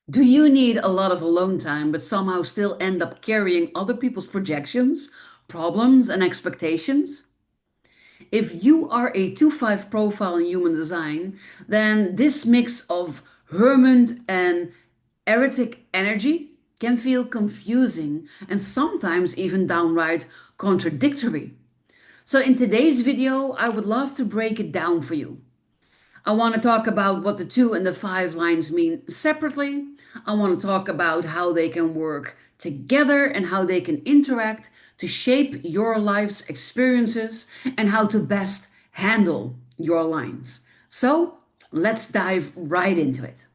Do you need a lot of alone time, but somehow still end up carrying other people's projections, problems, and expectations? If you are a 2-5 profile in human design, then this mix of hermit and heretic energy can feel confusing and sometimes even downright contradictory. So, in today's video, I would love to break it down for you. I want to talk about what the 2 and the 5 lines mean separately. I want to talk about how they can work together and how they can interact to shape your life's experiences and how to best handle your lines. So let's dive right into it.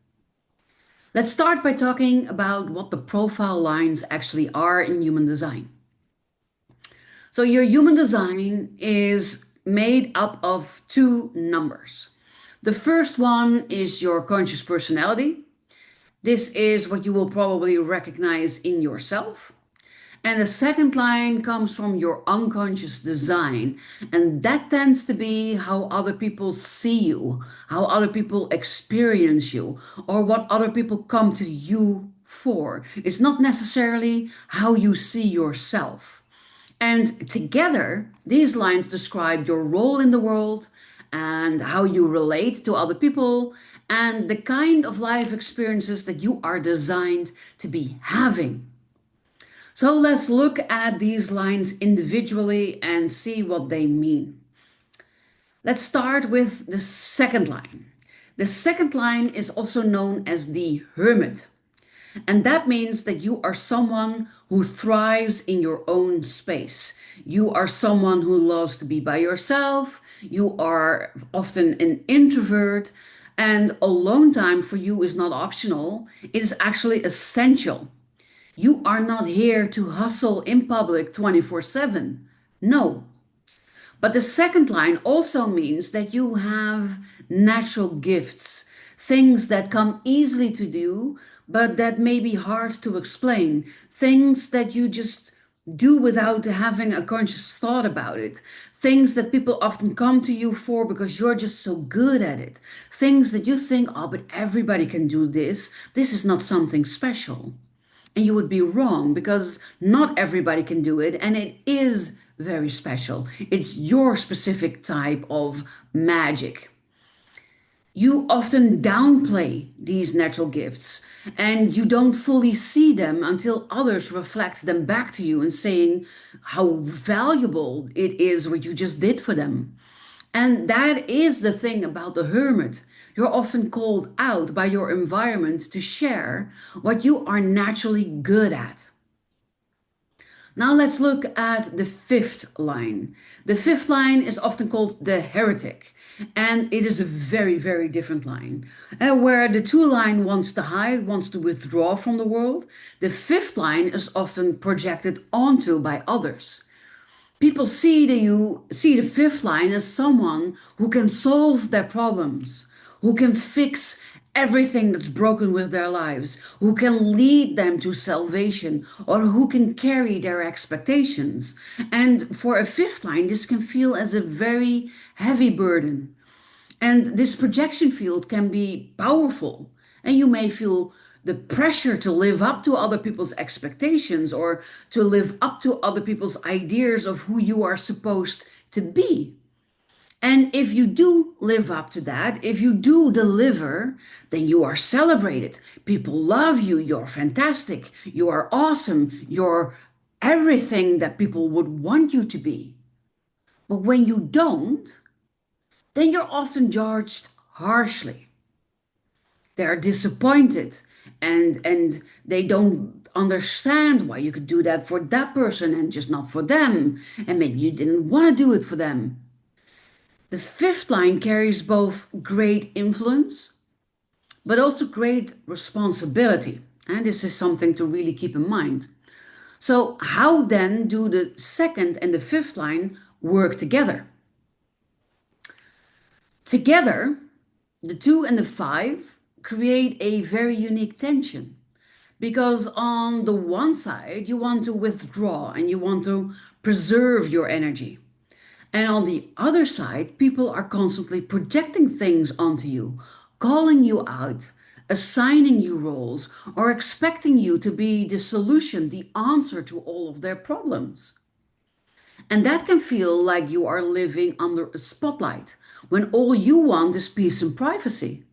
Let's start by talking about what the profile lines actually are in human design. So, your human design is made up of two numbers. The first one is your conscious personality. This is what you will probably recognize in yourself. And the second line comes from your unconscious design. And that tends to be how other people see you, how other people experience you, or what other people come to you for. It's not necessarily how you see yourself. And together, these lines describe your role in the world and how you relate to other people and the kind of life experiences that you are designed to be having. So let's look at these lines individually and see what they mean. Let's start with the second line. The second line is also known as the hermit. And that means that you are someone who thrives in your own space. You are someone who loves to be by yourself. You are often an introvert. And alone time for you is not optional, it is actually essential. You are not here to hustle in public 24/7. No. But the second line also means that you have natural gifts, things that come easily to you, but that may be hard to explain, things that you just do without having a conscious thought about it, things that people often come to you for because you're just so good at it, things that you think, oh, but everybody can do this. This is not something special. And you would be wrong because not everybody can do it, and it is very special. It's your specific type of magic. You often downplay these natural gifts and you don't fully see them until others reflect them back to you and saying how valuable it is what you just did for them. And that is the thing about the hermit. You're often called out by your environment to share what you are naturally good at. Now let's look at the fifth line. The fifth line is often called the heretic, and it is a very, very different line. Where the two line wants to hide, wants to withdraw from the world, the fifth line is often projected onto by others. People see the fifth line as someone who can solve their problems, who can fix everything that's broken with their lives, who can lead them to salvation, or who can carry their expectations. And for a fifth line, this can feel as a very heavy burden. And this projection field can be powerful. And you may feel the pressure to live up to other people's expectations or to live up to other people's ideas of who you are supposed to be. And if you do live up to that, if you do deliver, then you are celebrated. People love you. You're fantastic. You are awesome. You're everything that people would want you to be. But when you don't, then you're often judged harshly. They're disappointed and they don't understand why you could do that for that person and just not for them. And maybe you didn't want to do it for them. The fifth line carries both great influence, but also great responsibility. And this is something to really keep in mind. So, how then do the second and the fifth line work together? Together, the 2 and the 5 create a very unique tension because on the one side, you want to withdraw and you want to preserve your energy. And on the other side, people are constantly projecting things onto you, calling you out, assigning you roles, or expecting you to be the solution, the answer to all of their problems. And that can feel like you are living under a spotlight when all you want is peace and privacy.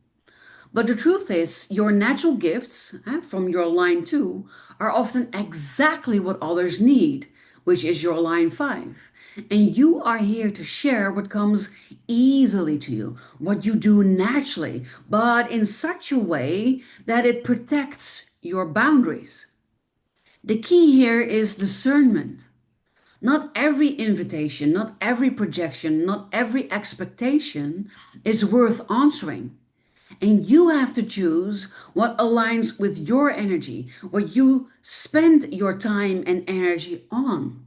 But the truth is, your natural gifts, from your line two, are often exactly what others need, which is your line five. And you are here to share what comes easily to you, what you do naturally, but in such a way that it protects your boundaries. The key here is discernment. Not every invitation, not every projection, not every expectation is worth answering. And you have to choose what aligns with your energy, what you spend your time and energy on.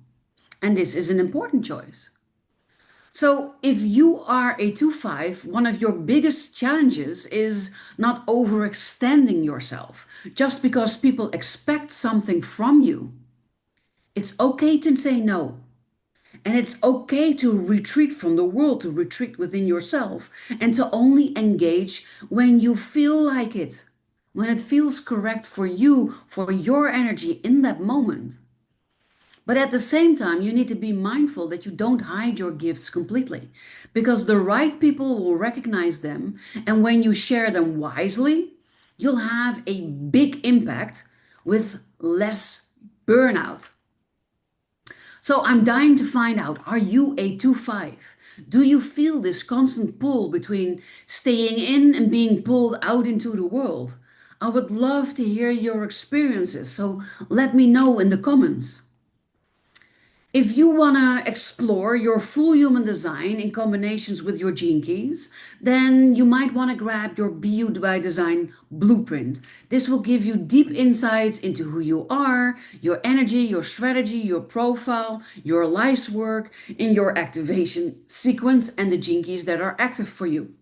And this is an important choice. So, if you are a 2-5, one of your biggest challenges is not overextending yourself just because people expect something from you. It's okay to say no. And it's okay to retreat from the world, to retreat within yourself, and to only engage when you feel like it, when it feels correct for you, for your energy in that moment. But at the same time, you need to be mindful that you don't hide your gifts completely, because the right people will recognize them. And when you share them wisely, you'll have a big impact with less burnout. So I'm dying to find out, are you a 2-5? Do you feel this constant pull between staying in and being pulled out into the world? I would love to hear your experiences, so let me know in the comments. If you want to explore your full human design in combinations with your gene keys, then you might want to grab your BU by Design blueprint. This will give you deep insights into who you are, your energy, your strategy, your profile, your life's work, in your activation sequence, and the gene keys that are active for you.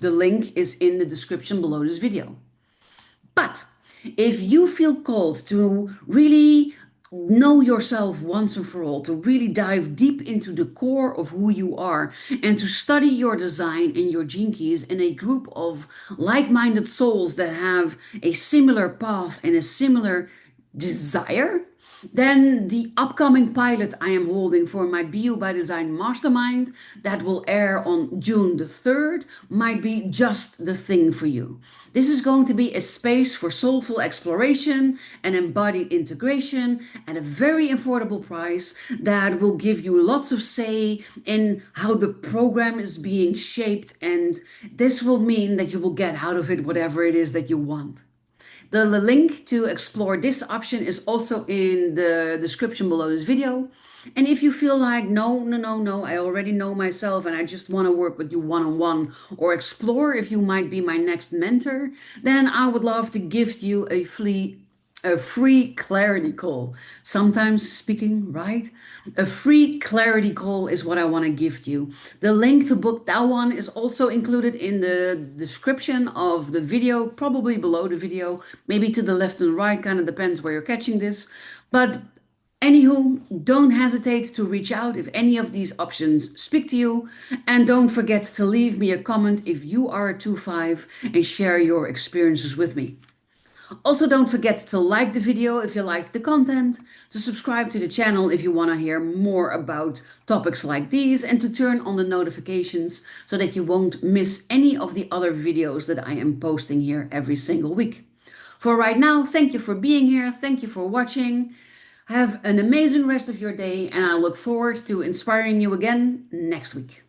The link is in the description below this video. But if you feel called to really know yourself once and for all, to really dive deep into the core of who you are, and to study your design and your gene keys in a group of like minded souls that have a similar path and a similar desire, then the upcoming pilot I am holding for my BU by Design Mastermind that will air on June the 3rd might be just the thing for you. This is going to be a space for soulful exploration and embodied integration at a very affordable price that will give you lots of say in how the program is being shaped, and this will mean that you will get out of it whatever it is that you want. The link to explore this option is also in the description below this video. And if you feel like, no, I already know myself and I just want to work with you one-on-one, or explore if you might be my next mentor, then I would love to gift you a free clarity call. Sometimes speaking, right? A free clarity call is what I want to gift you. The link to book that one is also included in the description of the video, probably below the video, maybe to the left and right, kind of depends where you're catching this. But anywho, don't hesitate to reach out if any of these options speak to you. And don't forget to leave me a comment if you are a 2-5 and share your experiences with me. Also, don't forget to like the video if you liked the content, to subscribe to the channel if you want to hear more about topics like these, and to turn on the notifications so that you won't miss any of the other videos that I am posting here every single week. For right now, thank you for being here. Thank you for watching. Have an amazing rest of your day, and I look forward to inspiring you again next week.